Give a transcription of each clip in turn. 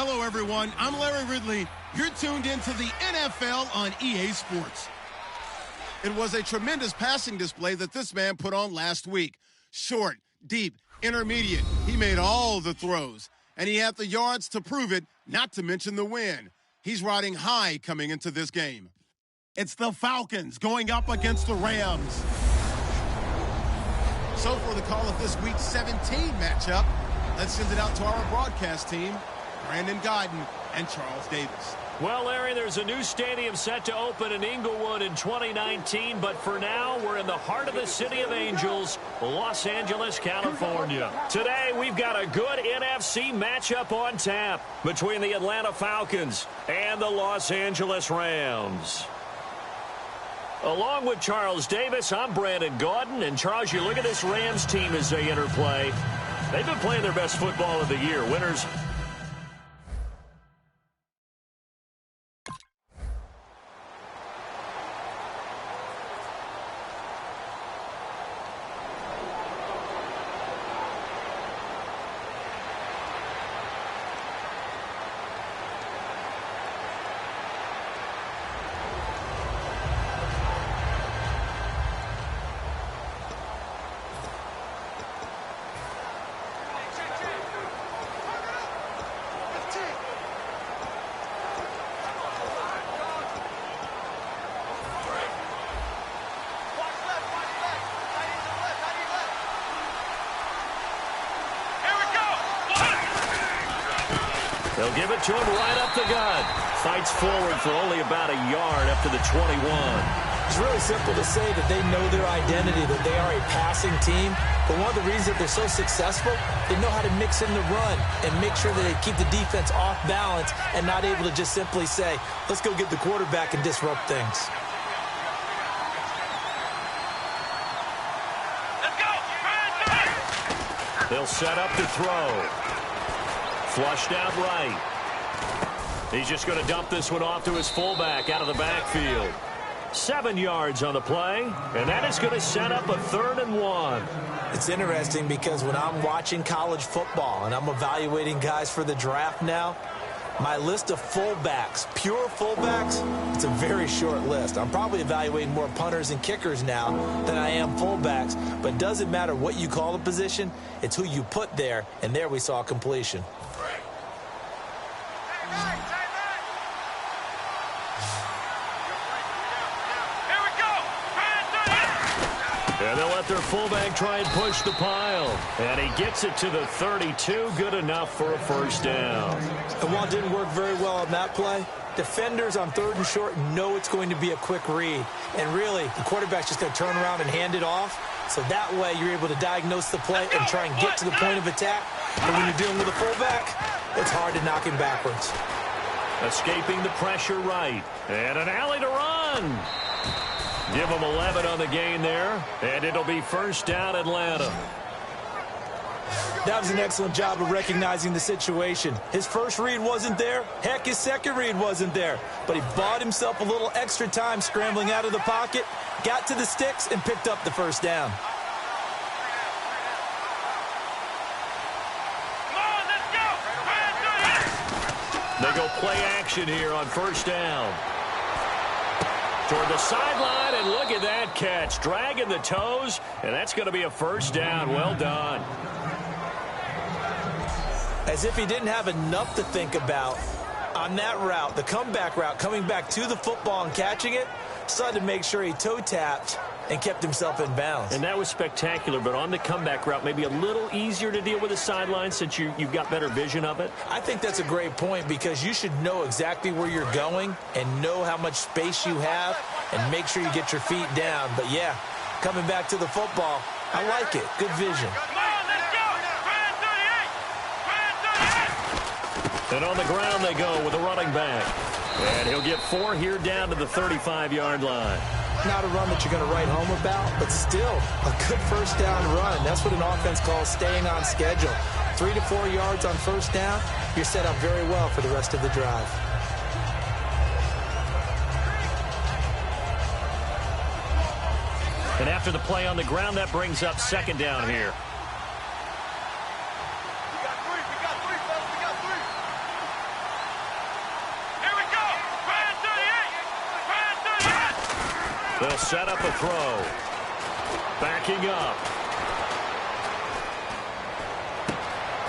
Hello, everyone. I'm Larry Ridley. You're tuned into the NFL on EA Sports. It was a tremendous passing display that this man put on last week. Short, deep, intermediate. He made all the throws, and he had the yards to prove it, not to mention the win. He's riding high coming into this game. It's the Falcons going up against the Rams. So for the call of this Week 17 matchup, let's send it out to our broadcast team, Brandon Godden and Charles Davis. Well, Larry, there's a new stadium set to open in Inglewood in 2019, but for now, we're in the heart of the City of Angels, Los Angeles, California. Today, we've got a good NFC matchup on tap between the Atlanta Falcons and the Los Angeles Rams. Along with Charles Davis, I'm Brandon Gaudin. And, Charles, you look at this Rams team as they interplay. They've been playing their best football of the year. Winners. They'll give it to him right up the gut. Fights forward for only about a yard up to the 21. It's really simple to say that they know their identity, that they are a passing team. But one of the reasons that they're so successful, they know how to mix in the run and make sure that they keep the defense off balance and not able to just simply say, let's go get the quarterback and disrupt things. Let's go. They'll set up to throw. Flushed out right. He's just going to dump this one off to his fullback out of the backfield. 7 yards on the play, and that is going to set up a 3rd and 1. It's interesting because when I'm watching college football and I'm evaluating guys for the draft now, my list of fullbacks, pure fullbacks, it's a very short list. I'm probably evaluating more punters and kickers now than I am fullbacks, but it doesn't matter what you call the position, it's who you put there, and there we saw completion. And they'll let their fullback try and push the pile. And he gets it to the 32. Good enough for a first down. And while it didn't work very well on that play, defenders on 3rd and short know it's going to be a quick read. And really, the quarterback's just going to turn around and hand it off. So that way, you're able to diagnose the play and try and get to the point of attack. But when you're dealing with a fullback, it's hard to knock him backwards. Escaping the pressure right. And an alley to run. Give him 11 on the gain there, and it'll be first down Atlanta. That was an excellent job of recognizing the situation. His first read wasn't there. Heck, his second read wasn't there. But he bought himself a little extra time scrambling out of the pocket, got to the sticks, and picked up the first down. They go play action here on first down. Toward the sideline, and look at that catch. Dragging the toes, and that's going to be a first down. Well done. As if he didn't have enough to think about on that route, the comeback route, coming back to the football and catching it, decided to make sure he toe-tapped and kept himself in bounds. And that was spectacular, but on the comeback route, maybe a little easier to deal with the sideline since you've got better vision of it? I think that's a great point because you should know exactly where you're going and know how much space you have and make sure you get your feet down. But, yeah, coming back to the football, I like it. Good vision. And on the ground they go with a running back. And he'll get 4 here down to the 35-yard line. Not a run that you're going to write home about, but still a good first down run. That's what an offense calls staying on schedule. 3 to 4 yards on first down, you're set up very well for the rest of the drive. And after the play on the ground, that brings up second down here. They'll set up a throw. Backing up.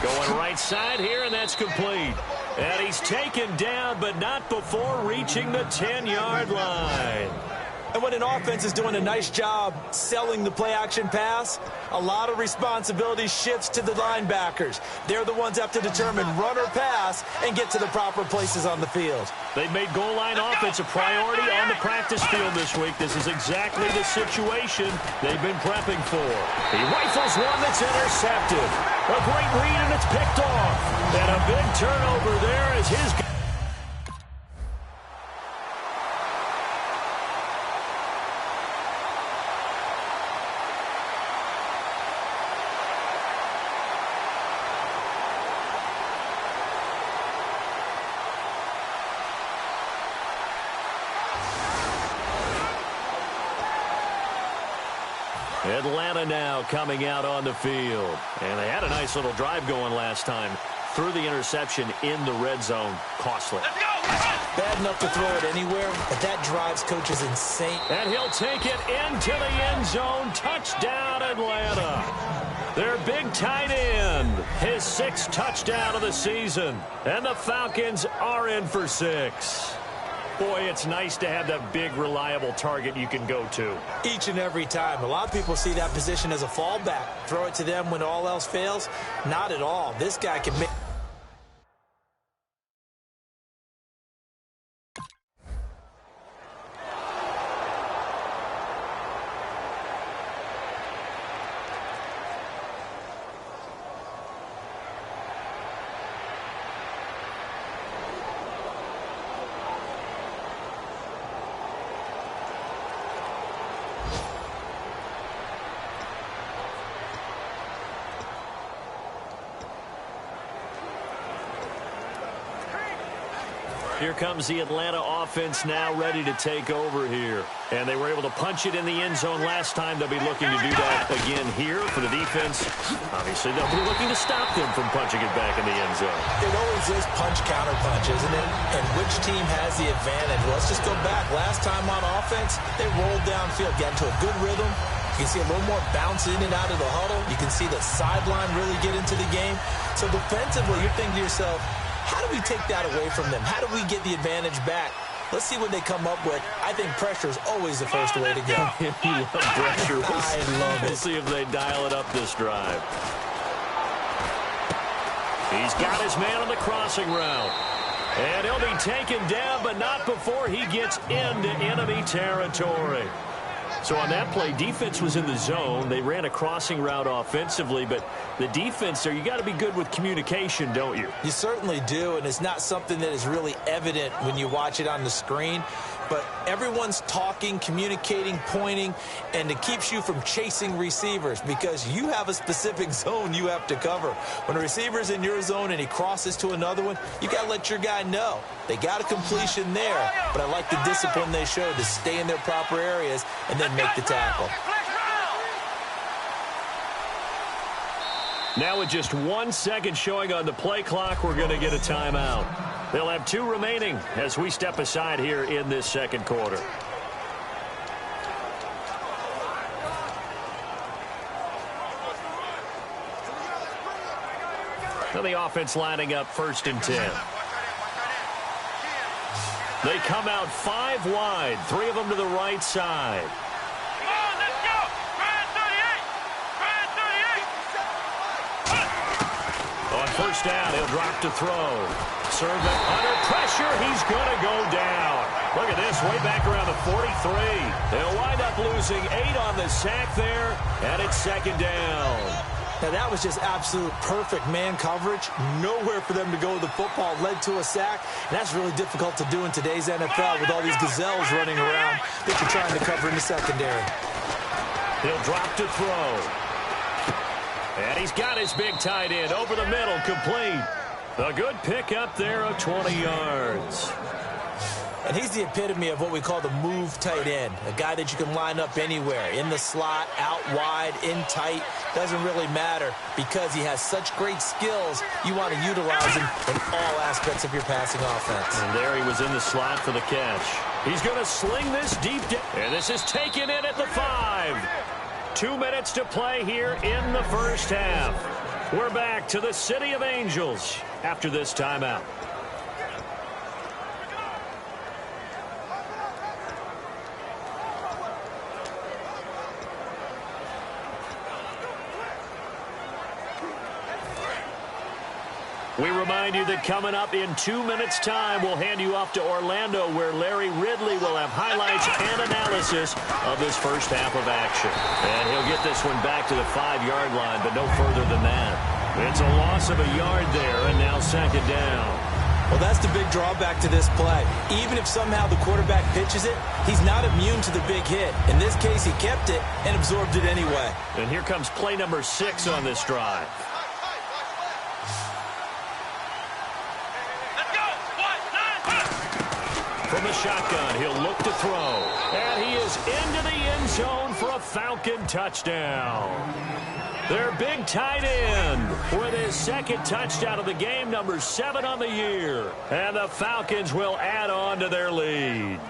Going right side here, and that's complete. And he's taken down, but not before reaching the 10-yard line. And when an offense is doing a nice job selling the play-action pass, a lot of responsibility shifts to the linebackers. They're the ones that have to determine run or pass and get to the proper places on the field. They've made goal line offense a priority on the practice field this week. This is exactly the situation they've been prepping for. He rifles one that's intercepted. A great read, and it's picked off. And a big turnover there as his... Atlanta now coming out on the field. And they had a nice little drive going last time. Threw the interception in the red zone. Costly. Bad enough to throw it anywhere, but that drives coaches insane. And he'll take it into the end zone. Touchdown, Atlanta. Their big tight end. His 6th touchdown of the season. And the Falcons are in for 6. Boy, it's nice to have that big, reliable target you can go to. Each and every time. A lot of people see that position as a fallback. Throw it to them when all else fails. Not at all. This guy can make... Here comes the Atlanta offense now ready to take over here. And they were able to punch it in the end zone last time. They'll be looking to do that again here for the defense. Obviously, they'll be looking to stop them from punching it back in the end zone. It always is punch-counter-punch, isn't it? And which team has the advantage? Well, let's just go back. Last time on offense, they rolled downfield, got into a good rhythm. You can see a little more bounce in and out of the huddle. You can see the sideline really get into the game. So defensively, you're thinking to yourself, how do we take that away from them? How do we get the advantage back? Let's see what they come up with. I think pressure is always the first way to go. You love pressure. I love it. We'll see if they dial it up this drive. He's got his man on the crossing route. And he'll be taken down, but not before he gets into enemy territory. So on that play, defense was in the zone. They ran a crossing route offensively, but the defense there, you got to be good with communication, don't you? You certainly do, and it's not something that is really evident when you watch it on the screen. But everyone's talking, communicating, pointing, and it keeps you from chasing receivers because you have a specific zone you have to cover. When a receiver's in your zone and he crosses to another one, you got to let your guy know. They got a completion there, but I like the discipline they showed to stay in their proper areas and then make the tackle. Now with just 1 second showing on the play clock, we're going to get a timeout. They'll have 2 remaining as we step aside here in this second quarter. Now the offense lining up 1st and 10. They come out 5 wide, 3 of them to the right side. On 1st down, he'll drop to throw. Serve it under pressure. He's going to go down. Look at this, way back around the 43. They'll wind up losing 8 on the sack there, and it's 2nd down. Now, that was just absolute perfect man coverage. Nowhere for them to go with the football. Led to a sack, and that's really difficult to do in today's NFL with all these gazelles running around that you're trying to cover in the secondary. He'll drop to throw. And he's got his big tight end over the middle, complete. A good pick up there of 20 yards. And he's the epitome of what we call the move tight end, a guy that you can line up anywhere, in the slot, out wide, in tight. Doesn't really matter because he has such great skills. You want to utilize him in all aspects of your passing offense. And there he was in the slot for the catch. He's going to sling this deep down. And this is taken in at the 5. 2 minutes to play here in the first half. We're back to the City of Angels after this timeout. We remind you that coming up in 2 minutes' time, we'll hand you off to Orlando, where Larry Ridley will have highlights and analysis of this first half of action. And he'll get this one back to the 5-yard line, but no further than that. It's a loss of a yard there, and now second down. Well, that's the big drawback to this play. Even if somehow the quarterback pitches it, he's not immune to the big hit. In this case, he kept it and absorbed it anyway. And here comes play number 6 on this drive. From the shotgun, he'll look to throw. And he is into the end zone for a Falcon touchdown. Their big tight end with his second touchdown of the game, number 7 on the year. And the Falcons will add on to their lead.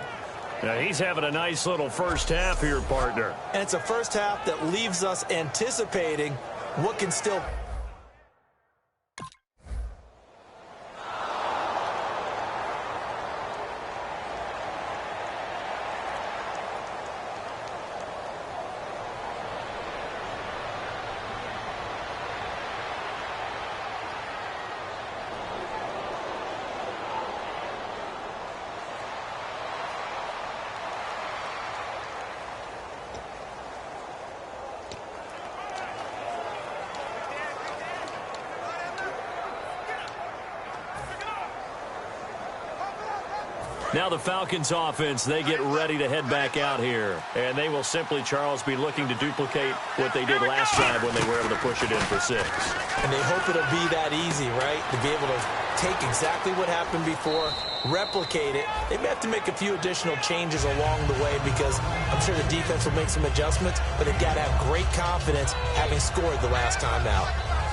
Now, he's having a nice little first half here, partner. And it's a first half that leaves us anticipating what can still... Now the Falcons offense, they get ready to head back out here. And they will simply, Charles, be looking to duplicate what they did last drive when they were able to push it in for 6. And they hope it'll be that easy, right? To be able to take exactly what happened before, replicate it. They may have to make a few additional changes along the way because I'm sure the defense will make some adjustments, but they've got to have great confidence having scored the last time out.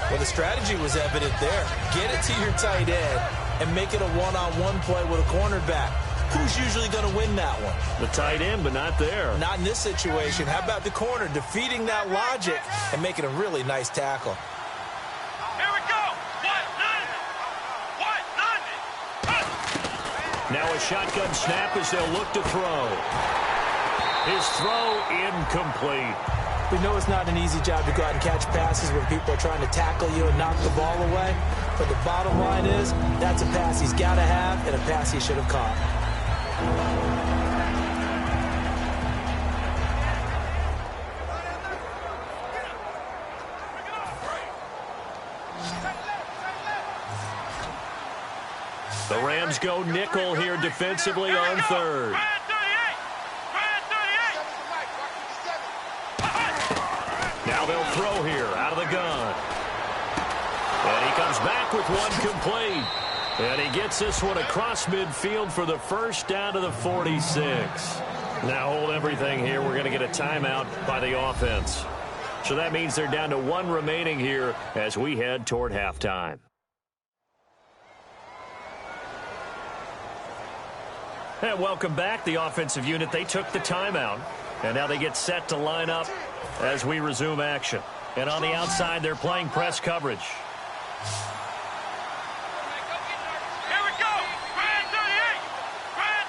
Well, the strategy was evident there. Get it to your tight end and make it a one-on-one play with a cornerback. Who's usually going to win that one? The tight end, but not there. Not in this situation. How about the corner defeating that logic and making a really nice tackle? Here we go. 190. Now a shotgun snap as they'll look to throw. His throw incomplete. We know it's not an easy job to go out and catch passes when people are trying to tackle you and knock the ball away. But the bottom line is, that's a pass he's got to have and a pass he should have caught. The Rams go nickel here defensively on third. Now they'll throw here out of the gun. And he comes back with one complete. And he gets this one across midfield for the first down to the 46. Now hold everything here. We're going to get a timeout by the offense. So that means they're down to 1 remaining here as we head toward halftime. And welcome back. The offensive unit, they took the timeout. And now they get set to line up as we resume action. And on the outside, they're playing press coverage. Here we go. Brand 38. Brand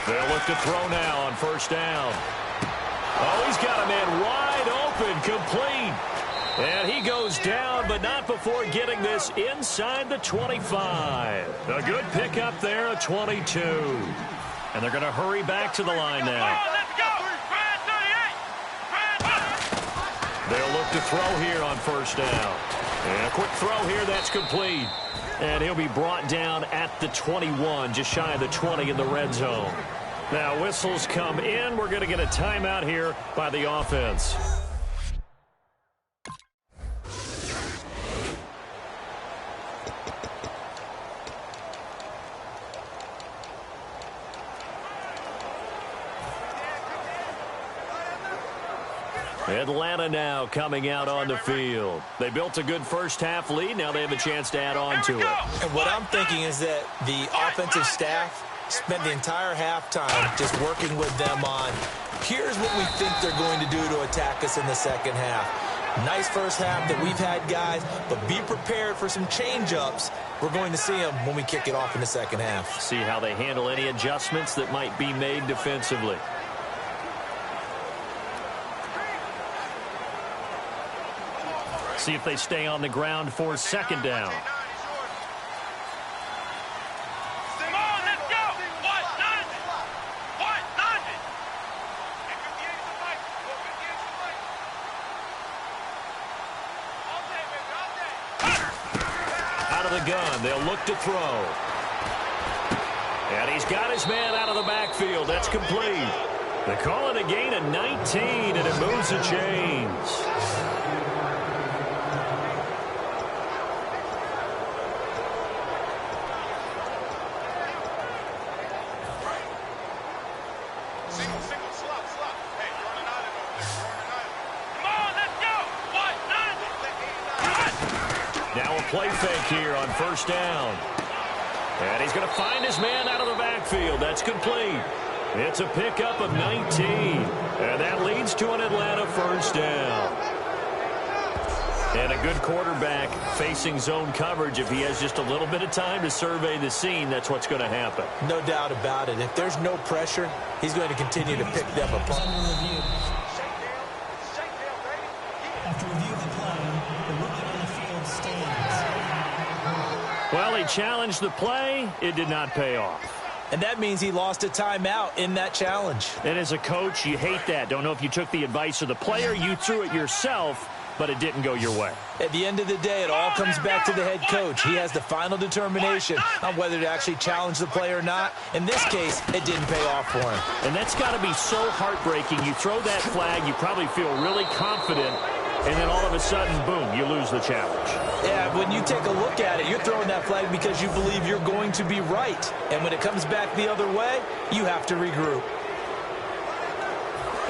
38. They'll look to throw now on first down. Oh, he's got a man wide open, complete. And he goes down, but not before getting this inside the 25. A good pickup there, a 22. And they're going to hurry back to the line now. Let's go. Brand 38. They'll look to throw here on first down. And a quick throw here, that's complete. And he'll be brought down at the 21, just shy of the 20 in the red zone. Now whistles come in. We're going to get a timeout here by the offense. Atlanta now coming out on the field. They built a good first-half lead. Now they have a chance to add on to it. And what I'm thinking is that the offensive staff spent the entire halftime just working with them on, here's what we think they're going to do to attack us in the second half. Nice first half that we've had, guys, but be prepared for some change-ups. We're going to see them when we kick it off in the second half. See how they handle any adjustments that might be made defensively. See if they stay on the ground for second down. Come on, let's go! What? Nothing! What? Nothing! Out of the gun, they'll look to throw. And he's got his man out of the backfield. That's complete. They call it a gain of 19, and it moves the chains. Play fake here on first down. And he's going to find his man out of the backfield. That's complete. It's a pickup of 19. And that leads to an Atlanta first down. And a good quarterback facing zone coverage. If he has just a little bit of time to survey the scene, that's what's going to happen. No doubt about it. If there's no pressure, he's going to continue to pick them apart. After review of the play, the rookie on the field stands. Well, he challenged the play. It did not pay off. And that means he lost a timeout in that challenge. And as a coach, you hate that. Don't know if you took the advice of the player. You threw it yourself, but it didn't go your way. At the end of the day, it all comes back to the head coach. He has the final determination on whether to actually challenge the play or not. In this case, it didn't pay off for him. And that's got to be so heartbreaking. You throw that flag, you probably feel really confident, and then all of a sudden, boom, you lose the challenge. Yeah, when you take a look at it, you're throwing that flag because you believe you're going to be right. And when it comes back the other way, you have to regroup.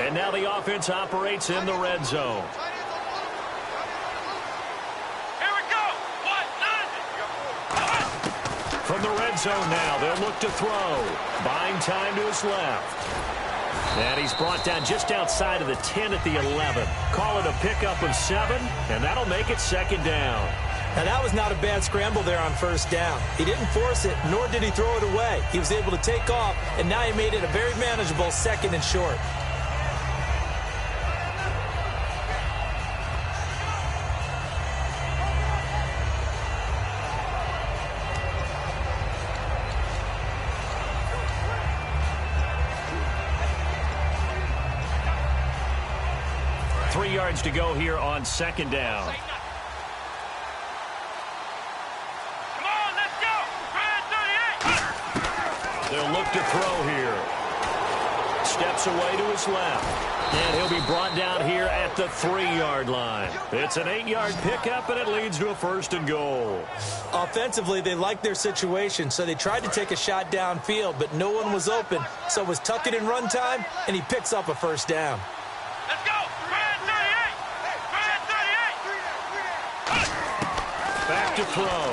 And now the offense operates in the red zone. Here we go! What? From the red zone now, they'll look to throw. Buying time to his left. And he's brought down just outside of the 10 at the 11. Call it a pickup of 7, and that'll make it second down. Now, that was not a bad scramble there on first down. He didn't force it, nor did he throw it away. He was able to take off, and now he made it a very manageable second and short. Yards to go here on second down. Come on, let's go! 38! They'll look to throw here. Steps away to his left. And he'll be brought down here at the 3-yard line. It's an 8-yard pickup, and it leads to a first and goal. Offensively, they liked their situation, so they tried to take a shot downfield, but no one was open. So it was tuck it in run time, and he picks up a first down. Let's go! Back to throw.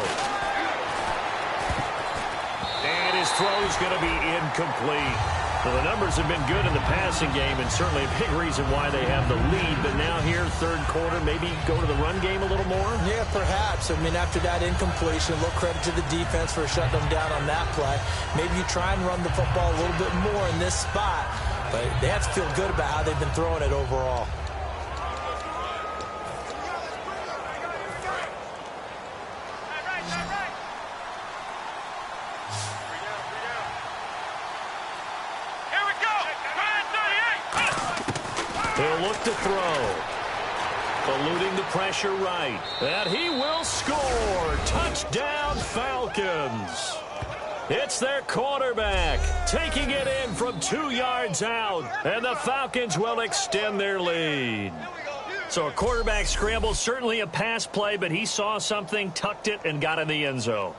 And his throw's going to be incomplete. Well, the numbers have been good in the passing game, and certainly a big reason why they have the lead. But now here, third quarter, maybe go to the run game a little more? Yeah, perhaps. I mean, after that incompletion, a little credit to the defense for shutting them down on that play. Maybe you try and run the football a little bit more in this spot. But they have to feel good about how they've been throwing it overall. He'll look to throw. Eluding the pressure right. And he will score. Touchdown, Falcons. It's their quarterback taking it in from 2 yards out. And the Falcons will extend their lead. So a quarterback scramble, certainly a pass play, but he saw something, tucked it, and got in the end zone.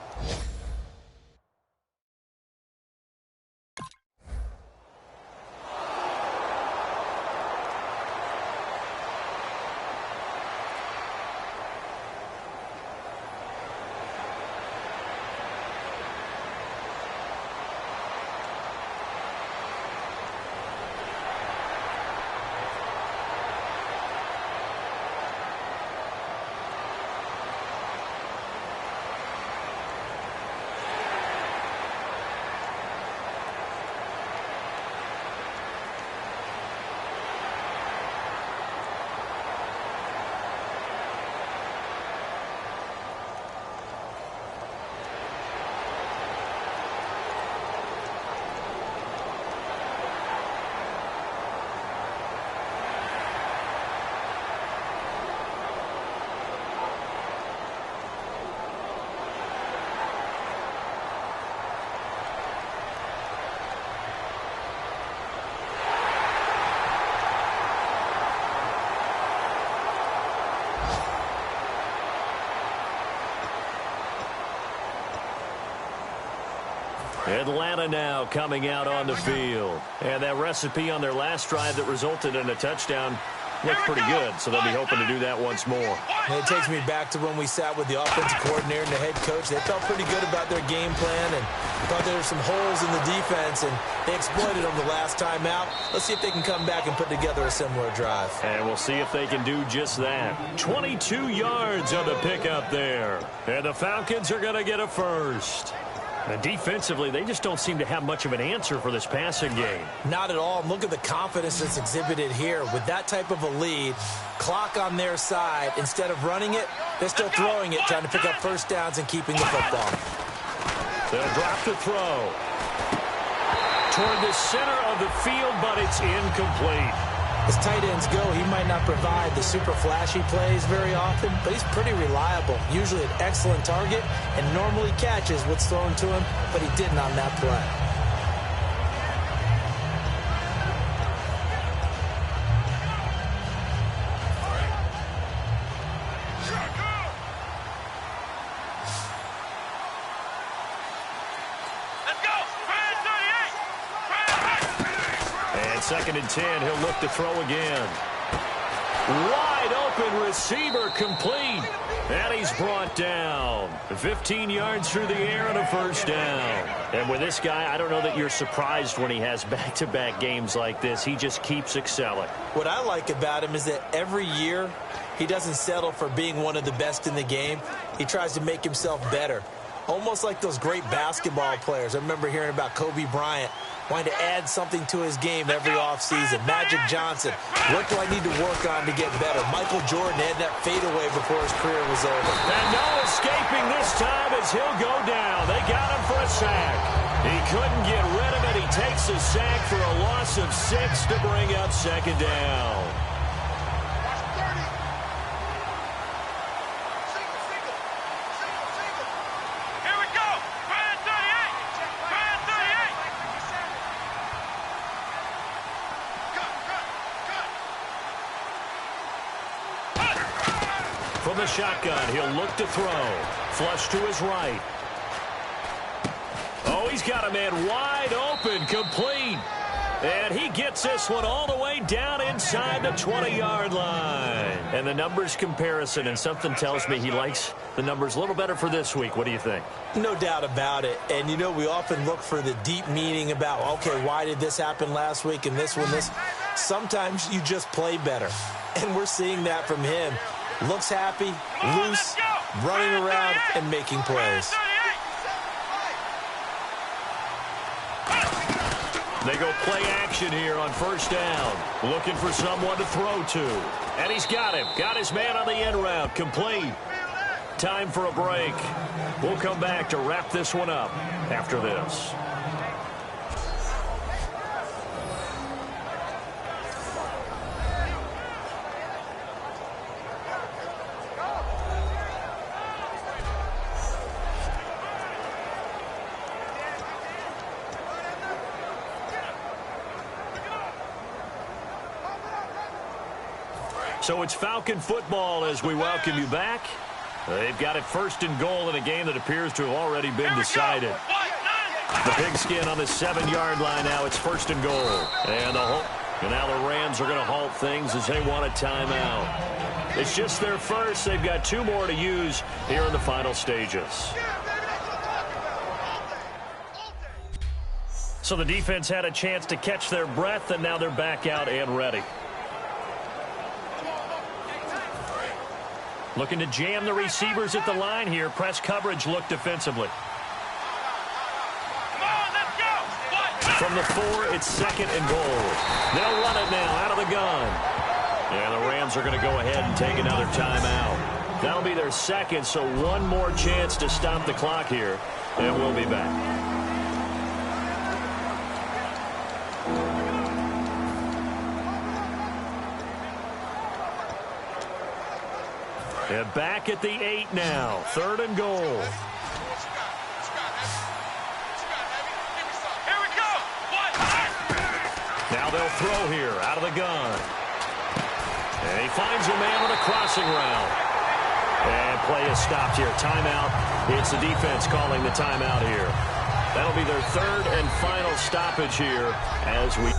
Atlanta now coming out on the field. And that recipe on their last drive that resulted in a touchdown looked pretty good, so they'll be hoping to do that once more. And it takes me back to when we sat with the offensive coordinator and the head coach. They felt pretty good about their game plan and thought there were some holes in the defense, and they exploited them the last time out. Let's see if they can come back and put together a similar drive. And we'll see if they can do just that. 22 yards on the pickup there. And the Falcons are going to get a first. And defensively, they just don't seem to have much of an answer for this passing game. Not at all. Look at the confidence that's exhibited here. With that type of a lead, clock on their side, instead of running it, they're still throwing it, trying to pick up first downs and keeping the football. They'll drop the throw. Toward the center of the field, but it's incomplete. As tight ends go, he might not provide the super flashy plays very often, but he's pretty reliable. Usually an excellent target and normally catches what's thrown to him, but he didn't on that play. Second and 10, he'll look to throw again. Wide open receiver complete. And he's brought down. 15 yards through the air and a first down. And with this guy, I don't know that you're surprised when he has back-to-back games like this. He just keeps excelling. What I like about him is that every year he doesn't settle for being one of the best in the game. He tries to make himself better. Almost like those great basketball players. I remember hearing about Kobe Bryant wanting to add something to his game every offseason. Magic Johnson, what do I need to work on to get better? Michael Jordan had that fadeaway before his career was over. And no escaping this time as he'll go down. They got him for a sack. He couldn't get rid of it. He takes a sack for a loss of 6 to bring up second down. From the shotgun, he'll look to throw. Flush to his right. Oh, he's got a man wide open, complete. And he gets this one all the way down inside the 20-yard line. And the numbers comparison, and something tells me he likes the numbers a little better for this week. What do you think? No doubt about it. And, you know, we often look for the deep meaning about, okay, why did this happen last week and this one, this? Sometimes you just play better. And we're seeing that from him. Looks happy, loose, running around, and making plays. They go play action here on first down. Looking for someone to throw to. And he's got him. Got his man on the end route. Complete. Time for a break. We'll come back to wrap this one up after this. So it's Falcon football as we welcome you back. They've got it 1st and goal in a game that appears to have already been decided. The pigskin on the 7-yard line now. It's 1st and goal. And now the Rams are going to halt things as they want a timeout. It's just their first. They've got 2 more to use here in the final stages. So the defense had a chance to catch their breath, and now they're back out and ready. Looking to jam the receivers at the line here. Press coverage look defensively. From the 4, it's 2nd and goal. They'll run it now out of the gun. And the Rams are going to go ahead and take another timeout. That'll be their 2nd, so 1 more chance to stop the clock here. And we'll be back. And back at the 8 now. 3rd and goal. Here we go. Now they'll throw here out of the gun. And he finds a man on a crossing route. And play is stopped here. Timeout. It's the defense calling the timeout here. That'll be their 3rd and final stoppage here as we...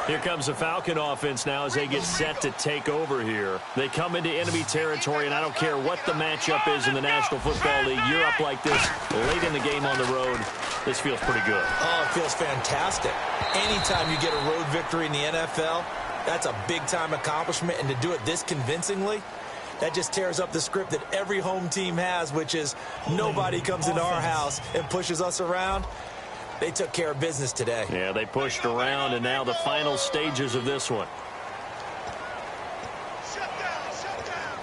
Here comes the Falcon offense now as they get set to take over here. They come into enemy territory, and I don't care what the matchup is in the National Football League. You're up like this late in the game on the road. This feels pretty good. Oh, it feels fantastic. Anytime you get a road victory in the NFL, that's a big-time accomplishment, and to do it this convincingly, that just tears up the script that every home team has, which is nobody comes into our house and pushes us around. They took care of business today. Yeah, they pushed around, and now the final stages of this one. Shut down, shut down.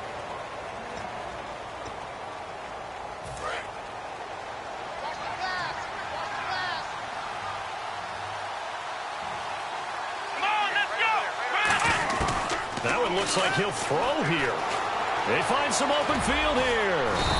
Come on, let's go. That one looks like he'll throw here. They find some open field here.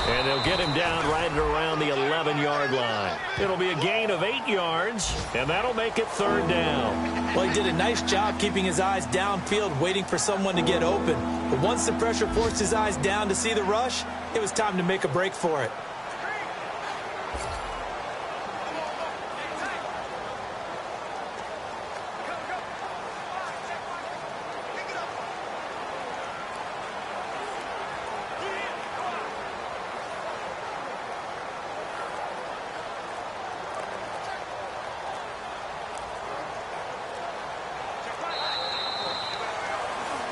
And they'll get him down right around the 11-yard line. It'll be a gain of 8 yards, and that'll make it 3rd down. Well, he did a nice job keeping his eyes downfield, waiting for someone to get open. But once the pressure forced his eyes down to see the rush, it was time to make a break for it.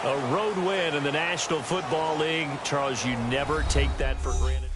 A road win in the National Football League. Charles, you never take that for granted.